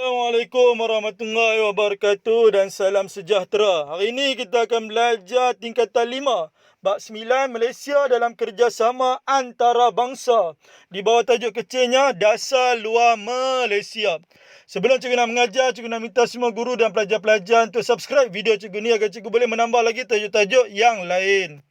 Assalamualaikum warahmatullahi wabarakatuh dan salam sejahtera. Hari ini kita akan belajar tingkatan 5, bab 9 Malaysia dalam kerjasama antarabangsa. Di bawah tajuk kecilnya Dasar Luar Malaysia. Sebelum cikgu nak mengajar, cikgu nak minta semua guru dan pelajar-pelajar untuk subscribe video cikgu ni agar cikgu boleh menambah lagi tajuk-tajuk yang lain.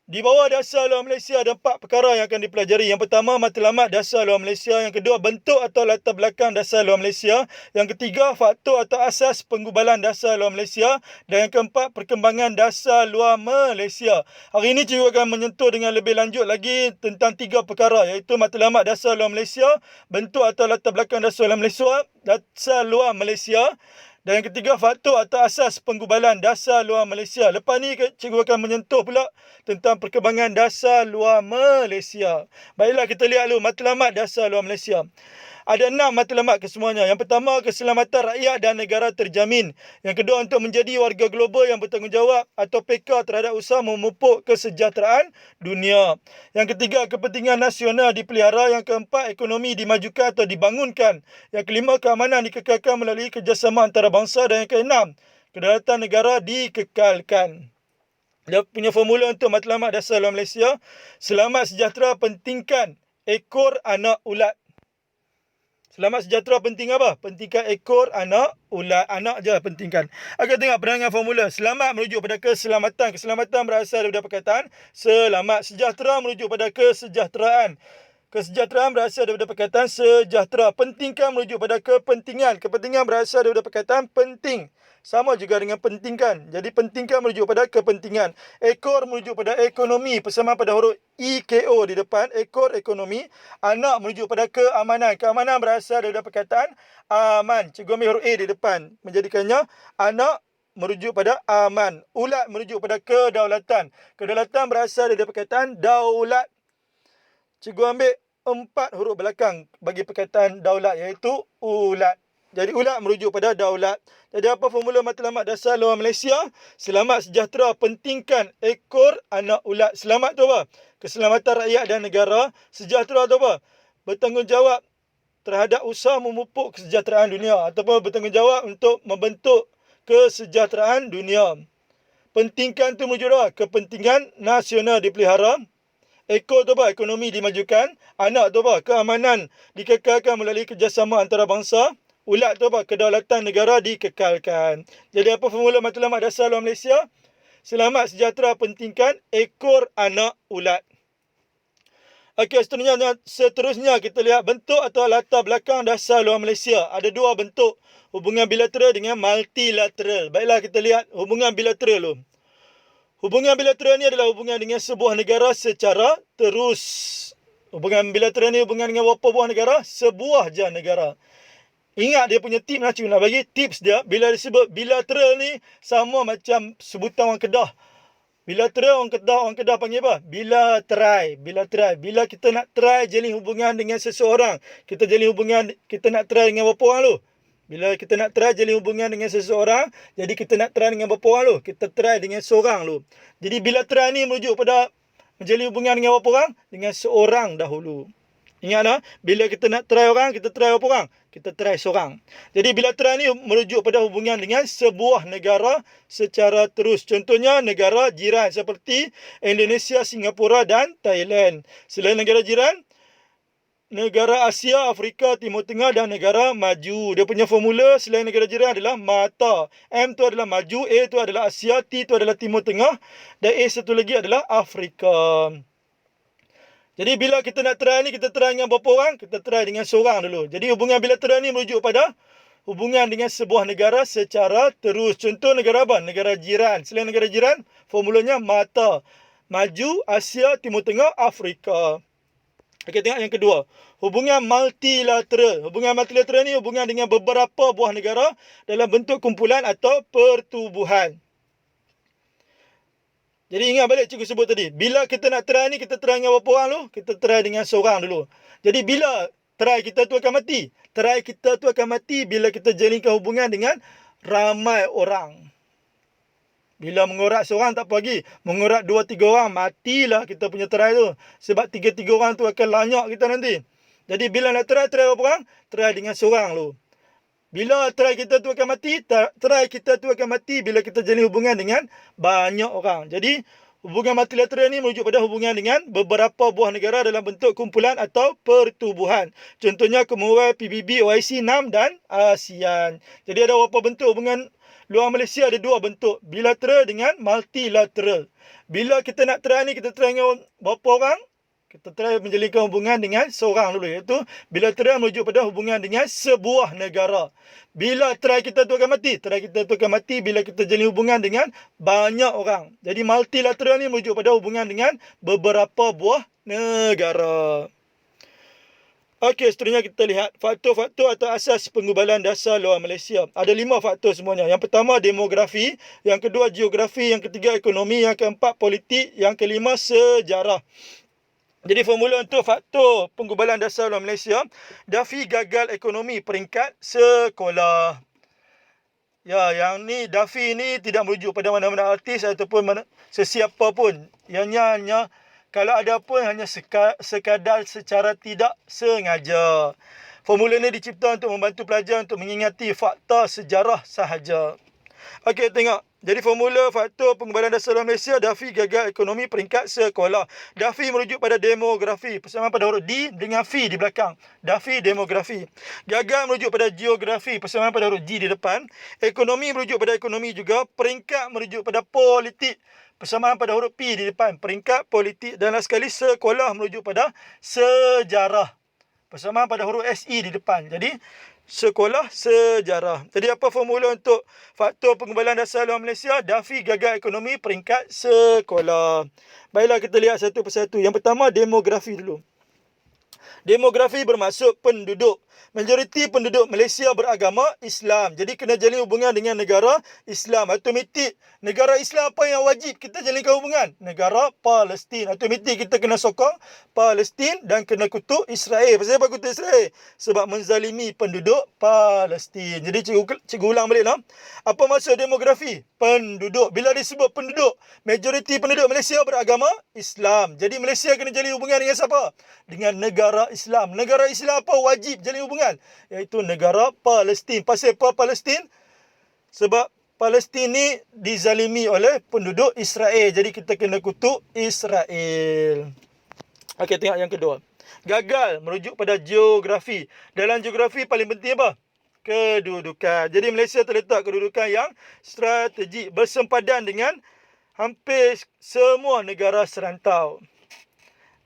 Di bawah Dasar Luar Malaysia ada 4 perkara yang akan dipelajari. Yang pertama, matlamat Dasar Luar Malaysia. Yang kedua, bentuk atau latar belakang Dasar Luar Malaysia. Yang ketiga, faktor atau asas penggubalan Dasar Luar Malaysia. Dan yang keempat, perkembangan Dasar Luar Malaysia. Hari ini cikgu akan menyentuh dengan lebih lanjut lagi tentang 3 perkara, iaitu matlamat Dasar Luar Malaysia, bentuk atau latar belakang Dasar Luar Malaysia, dan yang ketiga, faktor atau asas penggubalan Dasar Luar Malaysia. Lepas ni cikgu akan menyentuh pula tentang perkembangan Dasar Luar Malaysia. Baiklah, kita lihat dulu matlamat Dasar Luar Malaysia. Ada 6 matlamat kesemuanya. Yang pertama, keselamatan rakyat dan negara terjamin. Yang kedua, untuk menjadi warga global yang bertanggungjawab atau PK terhadap usaha memupuk kesejahteraan dunia. Yang ketiga, kepentingan nasional dipelihara. Yang keempat, ekonomi dimajukan atau dibangunkan. Yang kelima, keamanan dikekalkan melalui kerjasama antarabangsa. Dan yang keenam, kedaulatan negara dikekalkan. Dia punya formula untuk matlamat Dasar Luar Malaysia. Selamat sejahtera pentingkan ekor anak ulat. Selamat sejahtera penting apa? Pentingkan ekor anak ulat. Anak je pentingkan. Akan tengok penerangan formula. Selamat merujuk pada keselamatan. Keselamatan berasal daripada perkataan selamat. Sejahtera merujuk pada kesejahteraan. Kesejahteraan berasal daripada perkataan sejahtera. Pentingkan merujuk pada kepentingan. Kepentingan berasal daripada perkataan penting. Sama juga dengan pentingkan. Jadi pentingkan merujuk pada kepentingan. Ekor merujuk pada ekonomi. Persamaan pada huruf EKO di depan. Ekor ekonomi. Anak merujuk pada keamanan. Keamanan berasal daripada perkataan aman. Cikgu ambil huruf A di depan. Menjadikannya anak merujuk pada aman. Ulat merujuk pada kedaulatan. Kedaulatan berasal daripada perkataan daulat. Cikgu ambil 4 huruf belakang bagi perkataan daulat, iaitu ulat. Jadi ulat merujuk pada daulat. Jadi apa formula matlamat Dasar Luar Malaysia? Selamat sejahtera pentingkan ekor anak ulat. Selamat tu apa? Keselamatan rakyat dan negara. Sejahtera tu apa? Bertanggungjawab terhadap usaha memupuk kesejahteraan dunia, ataupun bertanggungjawab untuk membentuk kesejahteraan dunia. Pentingkan tu merujuk apa? Kepentingan nasional dipelihara. Ekor tu apa? Ekonomi dimajukan. Anak tu apa? Keamanan dikekalkan melalui kerjasama antarabangsa. Ulat tu apa? Kedaulatan negara dikekalkan. Jadi apa formula matlamat Dasar Luar Malaysia? Selamat sejahtera pentingkan ekor anak ulat. Okey, seterusnya kita lihat bentuk atau latar belakang Dasar Luar Malaysia. Ada 2 bentuk, hubungan bilateral dengan multilateral. Baiklah, kita lihat hubungan bilateral dulu. Hubungan bilateral ni adalah hubungan dengan sebuah negara secara terus. Hubungan bilateral ni hubungan dengan berapa buah negara? Sebuah je negara. Ingat dia punya tips, cikgu nak bagi tips dia. Bila disebut bilateral ni sama macam sebutan orang Kedah. Bilateral orang Kedah panggil apa? Bilateral. Bila kita nak try jalin hubungan dengan seseorang, kita nak try dengan berapa orang tu? Bila kita nak try jalin hubungan dengan seseorang, jadi kita nak try dengan berapa orang tu? Kita try dengan seorang tu. Jadi bilateral ni merujuk pada menjalin hubungan dengan berapa orang? Dengan seorang dahulu. Ingat tak? Bila kita nak try orang, kita try berapa orang? Kita try seorang. Jadi bilateral ni merujuk pada hubungan dengan sebuah negara secara terus. Contohnya negara jiran seperti Indonesia, Singapura dan Thailand. Selain negara jiran, negara Asia, Afrika, Timur Tengah dan negara maju. Dia punya formula selain negara jiran adalah mata. M tu adalah maju, A tu adalah Asia, T tu adalah Timur Tengah dan A satu lagi adalah Afrika. Jadi bila kita nak try ni, kita try dengan berapa orang? Kita try dengan seorang dulu. Jadi hubungan bilateral ni merujuk pada hubungan dengan sebuah negara secara terus. Contoh negara apa? Negara jiran. Selain negara jiran, formulanya mata. Maju, Asia, Timur Tengah, Afrika. Okey, tengok yang kedua. Hubungan multilateral. Hubungan multilateral ni hubungan dengan beberapa buah negara dalam bentuk kumpulan atau pertubuhan. Jadi ingat balik cikgu sebut tadi. Bila kita nak try ni, kita try dengan berapa orang dulu? Kita try dengan seorang dulu. Jadi bila try kita tu akan mati? Try kita tu akan mati bila kita jalinkan hubungan dengan ramai orang. Bila mengorak seorang tak apa lagi. Mengorak 2-3 orang, matilah kita punya try tu. Sebab 3-3 orang tu akan lanyak kita nanti. Jadi bila nak try berapa orang? Try dengan seorang lu. Bila try kita tu akan mati, try kita tu akan mati bila kita jalin hubungan dengan banyak orang. Jadi, hubungan multilateral ni merujuk pada hubungan dengan beberapa buah negara dalam bentuk kumpulan atau pertubuhan. Contohnya Commonwealth, PBB, OIC, NAM dan ASEAN. Jadi ada beberapa bentuk hubungan luar Malaysia, ada dua bentuk. Bilateral dengan multilateral. Bila kita nak try ni, kita try dengan berapa orang? Kita try menjalinkan hubungan dengan seorang dulu, iaitu bilateral merujuk pada hubungan dengan sebuah negara. Bila try kita tu akan mati? Try kita tu akan mati bila kita jalin hubungan dengan banyak orang. Jadi multilateral ni merujuk pada hubungan dengan beberapa buah negara. Okey, seterusnya kita lihat faktor-faktor atau asas penggubalan dasar luar Malaysia. Ada 5 faktor semuanya. Yang pertama demografi, yang kedua geografi, yang ketiga ekonomi, yang keempat politik, yang kelima sejarah. Jadi formula untuk faktor penggubalan dasar luar Malaysia, Daffy gagal ekonomi peringkat sekolah. Ya, yang ni Daffy ni tidak merujuk pada mana-mana artis ataupun sesiapa pun. Ianya hanya kalau ada pun hanya sekadar secara tidak sengaja. Formula ni dicipta untuk membantu pelajar untuk mengingati fakta sejarah sahaja. Okey, tengok. Jadi formula faktor penggubalan dasar luar Malaysia, Daffy gagal ekonomi peringkat sekolah. Daffy merujuk pada demografi, persamaan pada huruf D dengan V di belakang. Daffy demografi. Gagal merujuk pada geografi, persamaan pada huruf G di depan. Ekonomi merujuk pada ekonomi juga. Peringkat merujuk pada politik, persamaan pada huruf P di depan. Peringkat politik. Dan last sekali sekolah merujuk pada sejarah, persamaan pada huruf SE di depan. Jadi sekolah sejarah. Jadi apa formula untuk faktor penggubalan dasar luar Malaysia? Daffy gagal ekonomi peringkat sekolah. Baiklah kita lihat satu persatu. Yang pertama demografi dulu. Demografi bermaksud penduduk. Majoriti penduduk Malaysia beragama Islam. Jadi kena jalin hubungan dengan negara Islam. Automatik negara Islam apa yang wajib kita jalinkan hubungan? Negara Palestin. Automatik kita kena sokong Palestin dan kena kutuk Israel. Pasal apa kutuk Israel? Sebab menzalimi penduduk Palestin. Jadi cikgu ulang balik lah. Apa maksud demografi? Penduduk. Bila disebut penduduk, majoriti penduduk Malaysia beragama Islam. Jadi Malaysia kena jalin hubungan dengan siapa? Dengan negara Islam. Negara Islam apa wajib jalin hubungan? Iaitu negara Palestin. Pasal apa Palestin? Sebab Palestin ni dizalimi oleh penduduk Israel. Jadi kita kena kutuk Israel. Okey, tengok yang kedua. Gagal merujuk pada geografi. Dalam geografi paling penting apa? Kedudukan. Jadi Malaysia terletak kedudukan yang strategik bersempadan dengan hampir semua negara serantau.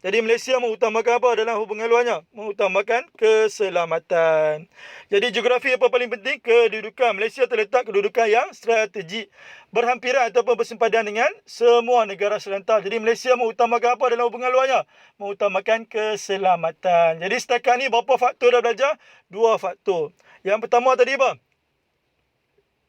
Jadi Malaysia mengutamakan apa dalam hubungan luarnya? Mengutamakan keselamatan. Jadi geografi apa paling penting? Kedudukan. Malaysia terletak kedudukan yang strategik, berhampiran ataupun bersempadan dengan semua negara serantau. Jadi Malaysia mengutamakan apa dalam hubungan luarnya? Mengutamakan keselamatan. Jadi setakat ni berapa faktor dah belajar? 2 faktor. Yang pertama tadi apa?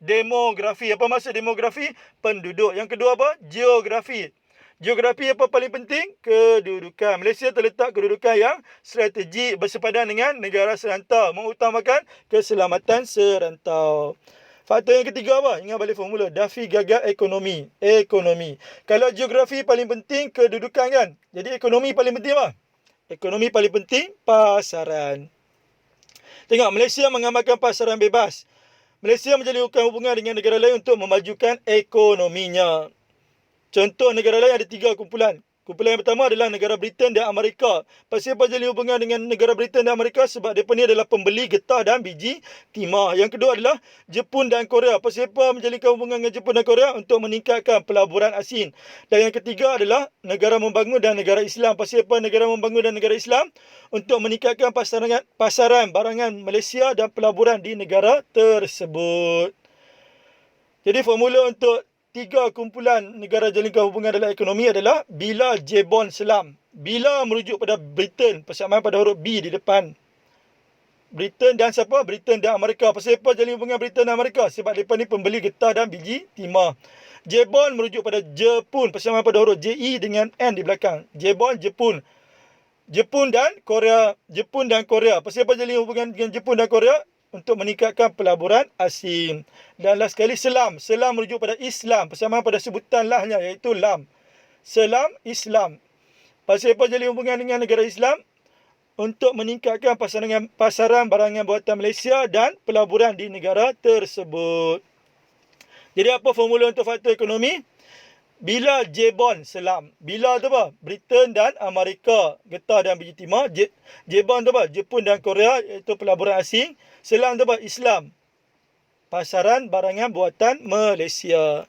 Demografi. Apa maksud demografi? Penduduk. Yang kedua apa? Geografi. Geografi apa paling penting? Kedudukan. Malaysia terletak kedudukan yang strategik bersepadan dengan negara serantau, mengutamakan keselamatan serantau. Faktor yang ketiga apa? Ingat balik formula. Daffy gagal ekonomi. Ekonomi. Kalau geografi paling penting, kedudukan kan? Jadi ekonomi paling penting apa? Ekonomi paling penting, pasaran. Tengok, Malaysia mengamalkan pasaran bebas. Malaysia menjalin hubungan dengan negara lain untuk memajukan ekonominya. Contoh negara lain ada 3 kumpulan. Kumpulan yang pertama adalah negara Britain dan Amerika. Pasal apa jalin hubungan dengan negara Britain dan Amerika? Sebab mereka ni adalah pembeli getah dan biji timah. Yang kedua adalah Jepun dan Korea. Pasal apa menjalinkan hubungan dengan Jepun dan Korea? Untuk meningkatkan pelaburan asing. Dan yang ketiga adalah negara membangun dan negara Islam. Pasal apa negara membangun dan negara Islam? Untuk meningkatkan pasaran barangan Malaysia dan pelaburan di negara tersebut. Jadi formula untuk 3 kumpulan negara jalinkan hubungan dalam ekonomi adalah bila Jebon Selam. Bila merujuk pada Britain, persamaan pada huruf B di depan. Britain dan siapa? Britain dan Amerika. Pasal apa jalin hubungan Britain dan Amerika? Sebab mereka ni pembeli getah dan biji timah. Jebon merujuk pada Jepun, persamaan pada huruf JE dengan N di belakang. Jebon, Jepun. Jepun dan Korea. Jepun dan Korea. Pasal apa jalin hubungan dengan Jepun dan Korea? Untuk meningkatkan pelaburan asing. Dan last sekali Selam. Selam merujuk pada Islam. Persamaan pada sebutan lahnya iaitu Lam. Selam, Islam. Pasal apa jalin hubungan dengan negara Islam? untuk meningkatkan pasaran barangan buatan Malaysia dan pelaburan di negara tersebut. Jadi apa formula untuk faktor ekonomi? Bila J-bond selam. Bila tu apa? Britain dan Amerika getah dan biji timah. J-bond tu apa? Jepun dan Korea, iaitu pelaburan asing. Selam tu apa? Islam. Pasaran barangan buatan Malaysia.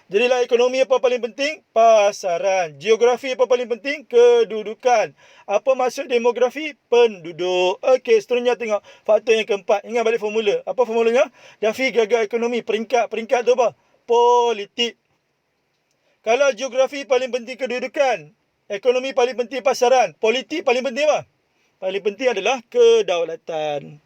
Jadilah ekonomi apa paling penting? Pasaran. Geografi apa paling penting? Kedudukan. Apa maksud demografi? Penduduk. Okey, seterusnya tengok faktor yang keempat. Ingat balik formula. Apa formulanya? Dafi gagal ekonomi. Peringkat. Peringkat tu apa? Politik. Kalau geografi paling penting kedudukan. Ekonomi paling penting pasaran. Politik paling penting apa? Paling penting adalah kedaulatan.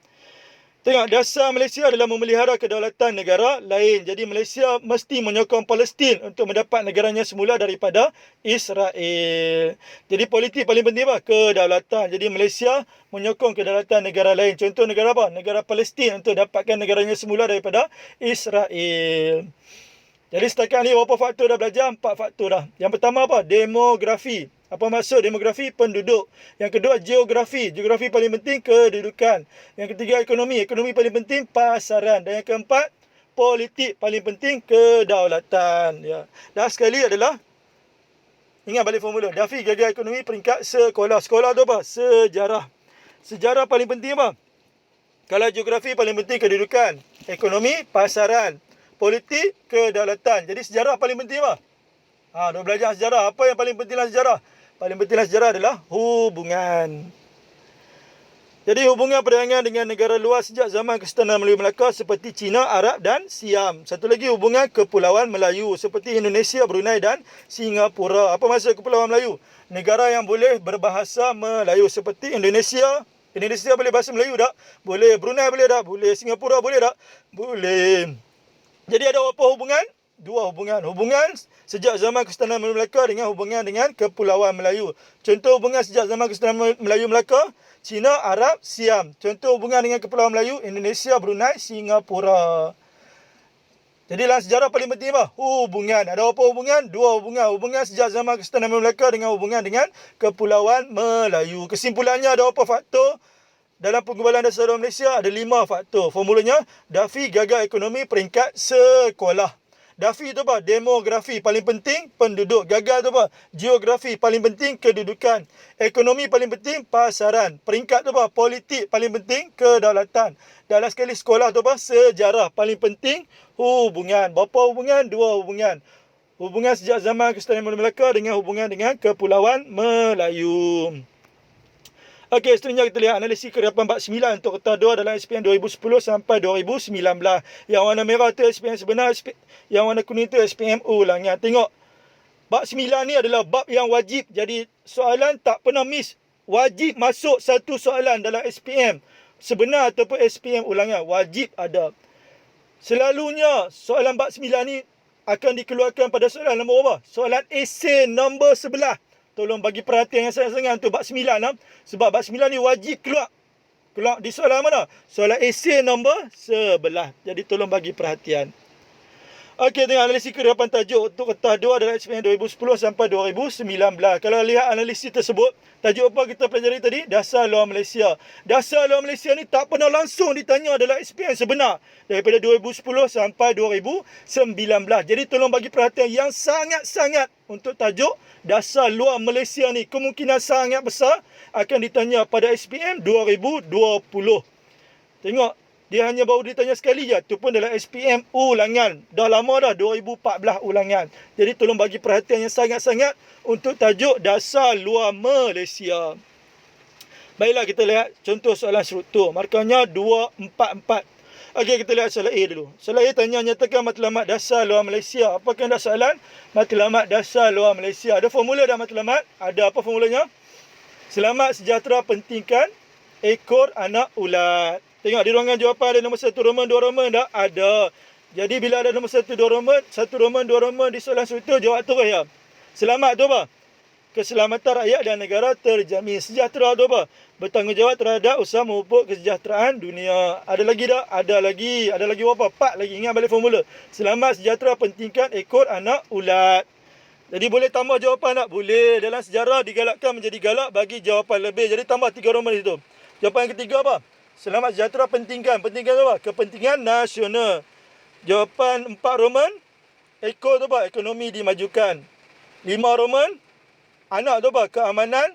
Tengok, dasar Malaysia adalah memelihara kedaulatan negara lain. Jadi Malaysia mesti menyokong Palestin untuk mendapat negaranya semula daripada Israel. Jadi politik paling penting apa? Kedaulatan. Jadi Malaysia menyokong kedaulatan negara lain. Contoh negara apa? Negara Palestin untuk dapatkan negaranya semula daripada Israel. Jadi setakat ni berapa faktor dah belajar? 4 faktor dah. Yang pertama apa? Demografi. Apa maksud demografi? Penduduk. Yang kedua, geografi. Geografi paling penting, kedudukan. Yang ketiga, ekonomi. Ekonomi paling penting, pasaran. Dan yang keempat, politik. Paling penting, kedaulatan. Ya. Dan sekali adalah, ingat balik formula. Dafi gagal ekonomi peringkat sekolah. Sekolah tu apa? Sejarah. Sejarah paling penting apa? Kalau geografi paling penting, kedudukan. Ekonomi, pasaran. Politik, kedaulatan. Jadi sejarah paling penting apa? Dah belajar sejarah. Apa yang paling pentinglah sejarah? Paling pentinglah sejarah adalah hubungan. Jadi hubungan perdagangan dengan negara luar sejak zaman Kesultanan Melayu Melaka seperti China, Arab dan Siam. Satu lagi hubungan kepulauan Melayu seperti Indonesia, Brunei dan Singapura. Apa maksud kepulauan Melayu? Negara yang boleh berbahasa Melayu seperti Indonesia. Indonesia boleh bahasa Melayu tak? Boleh. Brunei boleh tak? Boleh. Singapura boleh tak? Boleh. Jadi ada apa hubungan? Dua hubungan. Hubungan sejak zaman Kesultanan Melayu Melaka dengan hubungan dengan Kepulauan Melayu. Contoh hubungan sejak zaman Kesultanan Melayu Melaka, China, Arab, Siam. Contoh hubungan dengan Kepulauan Melayu, Indonesia, Brunei, Singapura. Jadi dalam sejarah paling penting apa? Hubungan. Ada apa hubungan? Dua hubungan. Hubungan sejak zaman Kesultanan Melayu Melaka dengan hubungan dengan Kepulauan Melayu. Kesimpulannya ada apa faktor? Dalam penggubalan dasar luar Malaysia ada 5 faktor. Formulanya, Dafi gagal ekonomi peringkat sekolah. Dafi tu apa? Demografi paling penting, penduduk. Gagal tu apa? Geografi paling penting, kedudukan. Ekonomi paling penting, pasaran. Peringkat tu apa? Politik paling penting, kedaulatan. Dalam sekali sekolah tu apa? Sejarah paling penting, hubungan. Berapa hubungan? 2 hubungan. Hubungan sejak zaman Kesultanan Melayu Melaka dengan hubungan dengan Kepulauan Melayu. Okey, seterusnya kita lihat analisis keriapan bab 9 untuk kertas 2 dalam SPM 2010 sampai 2019. Yang warna merah tu SPM sebenar, yang warna kuning tu SPM ulangan. Tengok, bab 9 ni adalah bab yang wajib. Jadi soalan tak pernah miss. Wajib masuk satu soalan dalam SPM sebenar ataupun SPM ulangan. Wajib ada. Selalunya soalan bab 9 ni akan dikeluarkan pada soalan nombor berapa? Soalan esei nombor 11. Tolong bagi perhatian yang sangat-sangat untuk bab 9 lah. Sebab bab 9 ni wajib keluar di soalan mana? Soalan esei nombor 11. Jadi tolong bagi perhatian. Okey, tengok analisis keriapan tajuk untuk kertas 2 dalam SPM 2010 sampai 2019. Kalau lihat analisis tersebut, tajuk apa kita pelajari tadi? Dasar luar Malaysia. Dasar luar Malaysia ni tak pernah langsung ditanya dalam SPM sebenar. Daripada 2010 sampai 2019. Jadi tolong bagi perhatian yang sangat-sangat untuk tajuk Dasar luar Malaysia ni. Kemungkinan sangat besar akan ditanya pada SPM 2020. Tengok. Dia hanya baru ditanya sekali je. Itu pun dalam SPM ulangan. Dah lama dah, 2014 ulangan. Jadi tolong bagi perhatian yang sangat-sangat untuk tajuk Dasar luar Malaysia. Baiklah, kita lihat contoh soalan struktur. Markahnya 244. Okey, kita lihat soalan A dulu. Soalan A tanya, nyatakan matlamat dasar luar Malaysia. Apakah dah soalan? Matlamat dasar luar Malaysia. Ada formula dah matlamat? Ada apa formulanya? Selamat sejahtera pentingkan ekor anak ulat. Tengok di ruangan jawapan ada nombor 1 Roman, 2 Roman tak? Ada. Jadi bila ada nombor 1, 2 Roman, 1 Roman, 2 Roman di soalan struktur, jawab terus ya. Selamat tu apa? Keselamatan rakyat dan negara terjamin. Sejahtera tu apa? Bertanggungjawab terhadap usaha memupuk kesejahteraan dunia. Ada lagi tak? Ada lagi. Ada lagi berapa? 4 lagi. Ingat balik formula. Selamat sejahtera pentingkan ekor anak ulat. Jadi boleh tambah jawapan tak? Boleh. Dalam sejarah digalakkan menjadi galak bagi jawapan lebih. Jadi tambah 3 Roman di situ. Jawapan yang ketiga apa? Selamat sejahtera pentingkan. Pentingkan apa? Kepentingan nasional. Jawapan 4 Roman. Eko tu apa? Ekonomi dimajukan. 5 Roman. Anak tu apa? Keamanan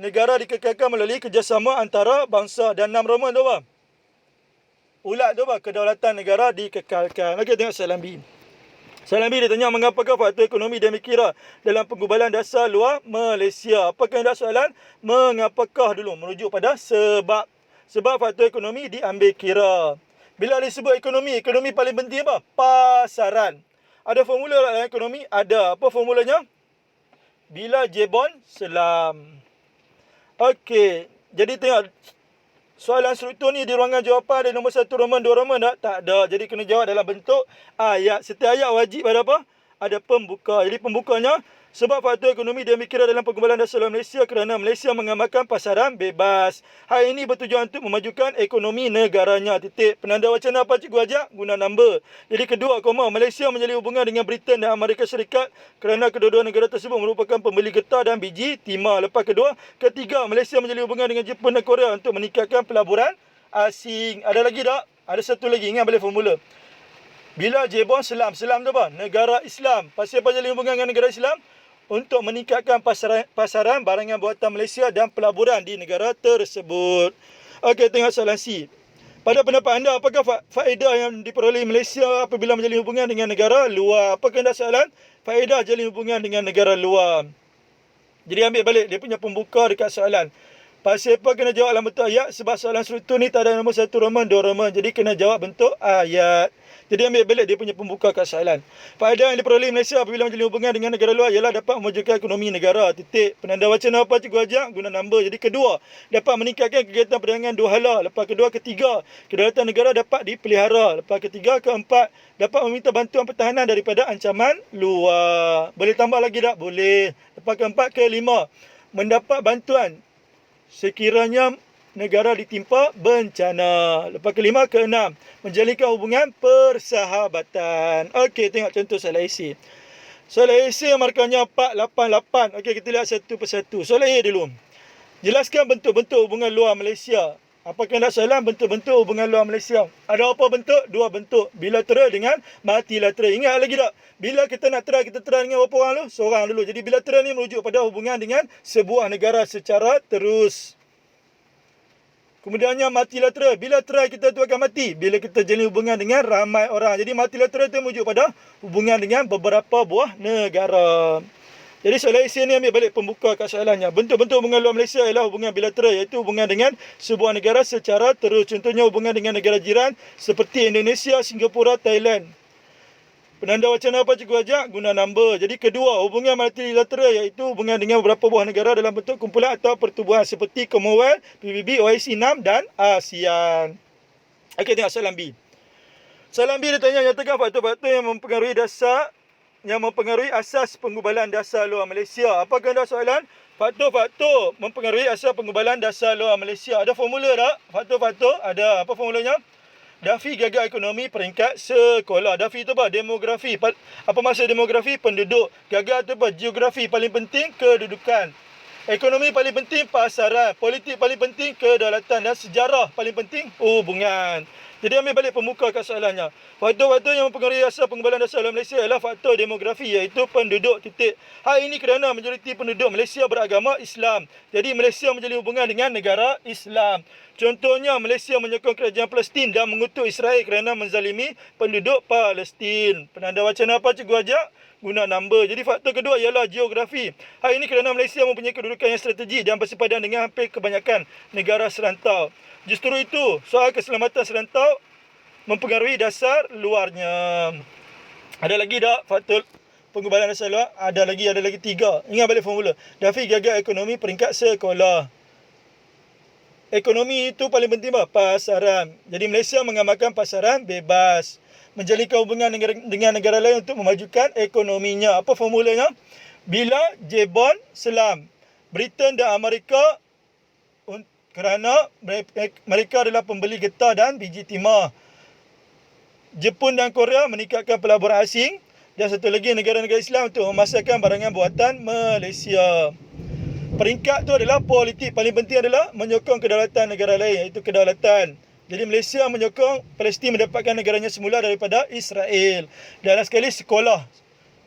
negara dikekalkan melalui kerjasama antara bangsa. Dan 6 Roman tu apa? Ulat tu apa? Kedaulatan negara dikekalkan. Okey, tengok soalan B. Soalan B dia tanya, mengapakah faktor ekonomi diambil kira dalam penggubalan dasar luar Malaysia? Apakah yang dah soalan? Mengapakah dulu? Merujuk pada sebab. Sebab faktor ekonomi diambil kira. Bila disebut ekonomi, ekonomi paling penting apa? Pasaran. Ada formula dalam ekonomi? Ada. Apa formulanya? Bila Jebon Selam. Okey. Jadi tengok. Soalan struktur ni di ruangan jawapan ada nombor 1 Roman, 2 Roman tak? Tak ada. Jadi kena jawab dalam bentuk ayat. Setiap ayat wajib ada apa? Ada pembuka. Jadi pembukanya, sebab faktor ekonomi diambil kira dalam penggubalan dasar Malaysia kerana Malaysia mengamalkan pasaran bebas. Hal ini bertujuan untuk memajukan ekonomi negaranya. Titik. Penanda wacana apa cikgu ajak? Guna number. Jadi kedua, koma, Malaysia menjalin hubungan dengan Britain dan Amerika Syarikat kerana kedua-dua negara tersebut merupakan pembeli getah dan biji timah. Lepas kedua, ketiga, Malaysia menjalin hubungan dengan Jepun dan Korea untuk meningkatkan pelaburan asing. Ada lagi tak? Ada satu lagi. Ingat balik formula. Bila Jebon Selam. Selam tu apa? Negara Islam. Pasal apa jalin hubungan dengan negara Islam? Untuk meningkatkan pasaran barangan buatan Malaysia dan pelaburan di negara tersebut. Okey, tengok soalan C. Pada pendapat anda, apakah faedah yang diperoleh Malaysia apabila menjalin hubungan dengan negara luar? Apakah anda soalan? Faedah jalin hubungan dengan negara luar. Jadi ambil balik dia punya pembuka dekat soalan. Pasal apa kena jawab dalam bentuk ayat? Sebab soalan struktur ni tak ada nombor 1 Roman, 2 Roman. Jadi kena jawab bentuk ayat. Jadi ambil balik dia punya pembuka kat soalan. Faedah yang diperoleh Malaysia apabila menjalin hubungan dengan negara luar ialah dapat memajukan ekonomi negara. Titik. Penanda wacana apa cikgu ajak? Guna number. Jadi kedua, dapat meningkatkan kegiatan perdagangan dua hala. Lepas kedua, ketiga, kedaulatan negara dapat dipelihara. Lepas ketiga, keempat, dapat meminta bantuan pertahanan daripada ancaman luar. Boleh tambah lagi tak? Boleh. Lepas keempat, kelima, mendapat bantuan sekiranya negara ditimpa bencana. Lepas kelima, keenam, menjalinkan hubungan persahabatan. Okey, tengok contoh soalan AC. Soalan AC markahnya 488. Okey, kita lihat satu persatu. Soalan A dulu. Jelaskan bentuk-bentuk hubungan luar Malaysia. Apakah nak soalan bentuk-bentuk hubungan luar Malaysia? Ada apa bentuk? Dua bentuk. Bilateral dengan multilateral. Ingat lagi tak? Bila kita nak try, kita try dengan berapa orang dulu? Seorang dulu. Jadi bilateral ni merujuk pada hubungan dengan sebuah negara secara terus. Kemudiannya multilateral. Bila try kita tu akan mati. Bila kita jalin hubungan dengan ramai orang. Jadi multilateral tu merujuk pada hubungan dengan beberapa buah negara. Jadi soalan isi ni ambil balik pembuka kat soalannya. Bentuk-bentuk hubungan luar Malaysia ialah hubungan bilateral, iaitu hubungan dengan sebuah negara secara terus. Contohnya hubungan dengan negara jiran seperti Indonesia, Singapura, Thailand. Penanda wacana apa cikgu ajak? Guna number. Jadi kedua, hubungan multilateral iaitu hubungan dengan beberapa buah negara dalam bentuk kumpulan atau pertubuhan seperti Commonwealth, PBB, OIC 6 dan ASEAN. Okey, tengok soalan B. Soalan B dia tanya, nyatakan faktor-faktor yang mempengaruhi asas penggubalan dasar luar Malaysia. Apakah anda soalan? Faktor-faktor mempengaruhi asas penggubalan dasar luar Malaysia. Ada formula tak? Faktor-faktor ada. Apa formulanya? Dafi gagal ekonomi peringkat sekolah. Dafi itu apa? Demografi. Apa maksud demografi? Penduduk. Gagal itu apa? Geografi. Paling penting kedudukan. Ekonomi paling penting pasaran. Politik paling penting kedaulatan. Dan sejarah paling penting hubungan. Jadi ambil balik pembuka kat soalannya. Faktor-faktor yang mempengaruhi asas penggubalan dasar luar Malaysia ialah faktor demografi, iaitu penduduk. Titik. Hal ini kerana majoriti penduduk Malaysia beragama Islam. Jadi Malaysia menjalin hubungan dengan negara Islam. Contohnya Malaysia menyokong kerajaan Palestin dan mengutuk Israel kerana menzalimi penduduk Palestin. Penanda wacana apa cikgu ajak? Guna number. Jadi faktor kedua ialah geografi. Hal ini kerana Malaysia mempunyai kedudukan yang strategik dan bersepadan dengan hampir kebanyakan negara serantau. Justru itu, soal keselamatan serantau mempengaruhi dasar luarnya. Ada lagi tak faktor penggubalan dasar luar? Ada lagi 3. Ingat balik formula. Dafi gagal ekonomi peringkat sekolah. Ekonomi itu paling penting apa? Pasaran. Jadi Malaysia mengamalkan pasaran bebas. Menjalinkan hubungan dengan negara lain untuk memajukan ekonominya. Apa formulanya? Bila Jebon Selam. Britain dan Amerika kerana mereka adalah pembeli getah dan biji timah. Jepun dan Korea meningkatkan pelaburan asing. Dan satu lagi negara-negara Islam untuk memasarkan barangan buatan Malaysia. Peringkat tu adalah politik. Paling penting adalah menyokong kedaulatan negara lain, iaitu kedaulatan. Jadi Malaysia menyokong Palestin mendapatkan negaranya semula daripada Israel. Dan sekali sekolah.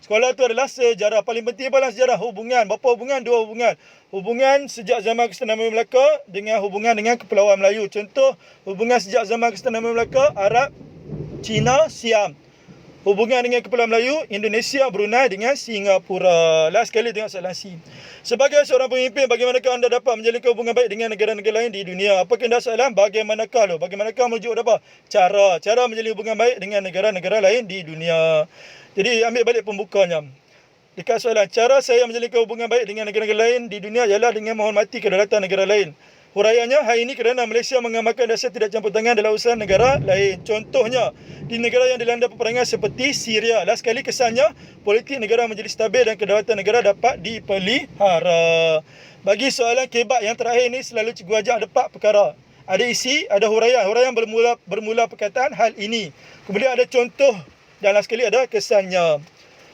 Sekolah tu adalah sejarah. Paling penting adalah sejarah hubungan. Berapa hubungan? Dua hubungan. Hubungan sejak zaman Kesultanan Melaka dengan hubungan dengan Kepulauan Melayu. Contoh, hubungan sejak zaman Kesultanan Melaka, Arab, Cina, Siam. Hubungan dengan Kepulauan Melayu, Indonesia, Brunei dengan Singapura. Last sekali tengok soalan C. Sebagai seorang pemimpin, bagaimanakah anda dapat menjalinkan hubungan baik dengan negara-negara lain di dunia? Apa kehendak soalan? Bagaimanakah? Bagaimanakah menuju apa? Cara menjalin hubungan baik dengan negara-negara lain di dunia. Jadi ambil balik pembukanya. Dekat soalan, cara saya menjalinkan hubungan baik dengan negara-negara lain di dunia ialah dengan menghormati kedaulatan negara lain. Huraiannya, hari ini kerana Malaysia mengamalkan dasar tidak campur tangan dalam urusan negara lain. Contohnya, di negara yang dilanda peperangan seperti Syria. Last sekali kesannya, politik negara menjadi stabil dan kedaulatan negara dapat dipelihara. Bagi soalan kebat yang terakhir ni, selalu cikgu ajar ada 4 perkara. Ada isi, ada huraian. Huraian bermula perkataan hal ini. Kemudian ada contoh dan last sekali ada kesannya.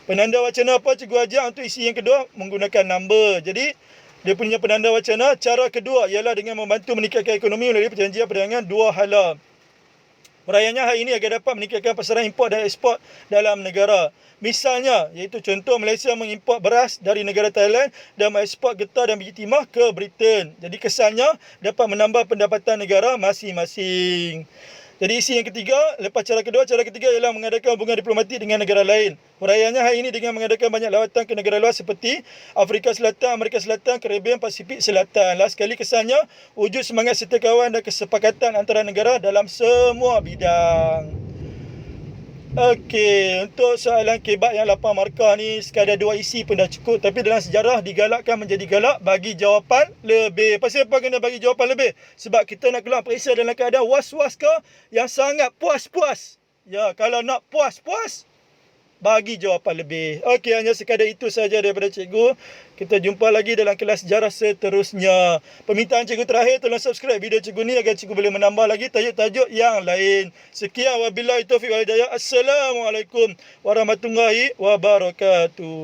Penanda wacana apa cikgu ajar untuk isi yang kedua? Menggunakan number. Jadi, dia punya penanda wacana. Cara kedua ialah dengan membantu meningkatkan ekonomi melalui perjanjian perdagangan dua hala. Huraiannya hari ini agar dapat meningkatkan pasaran import dan ekspor dalam negara. Misalnya, iaitu contoh Malaysia mengimport beras dari negara Thailand dan mengekspor getah dan biji timah ke Britain. Jadi kesannya dapat menambah pendapatan negara masing-masing. Jadi isi yang ketiga, lepas cara ketiga ialah mengadakan hubungan diplomatik dengan negara lain. Huraiannya hari ini dengan mengadakan banyak lawatan ke negara luar seperti Afrika Selatan, Amerika Selatan, Karibian, Pasifik Selatan. Last sekali kesannya, wujud semangat setiakawan dan kesepakatan antara negara dalam semua bidang. Okey, untuk soalan kebat yang 8 markah ni sekadar 2 isi pun dah cukup. Tapi dalam sejarah digalakkan menjadi galak bagi jawapan lebih. Pasal apa kena bagi jawapan lebih? Sebab kita nak keluar periksa dalam keadaan was-was ke yang sangat puas-puas. Ya, kalau nak puas-puas, bagi jawapan lebih. Okey, hanya sekadar itu saja daripada cikgu. Kita jumpa lagi dalam kelas sejarah seterusnya. Permintaan cikgu terakhir, tolong subscribe video cikgu ni agar cikgu boleh menambah lagi tajuk-tajuk yang lain. Sekian, wabillahi taufiq wal hidayah. Assalamualaikum warahmatullahi wabarakatuh.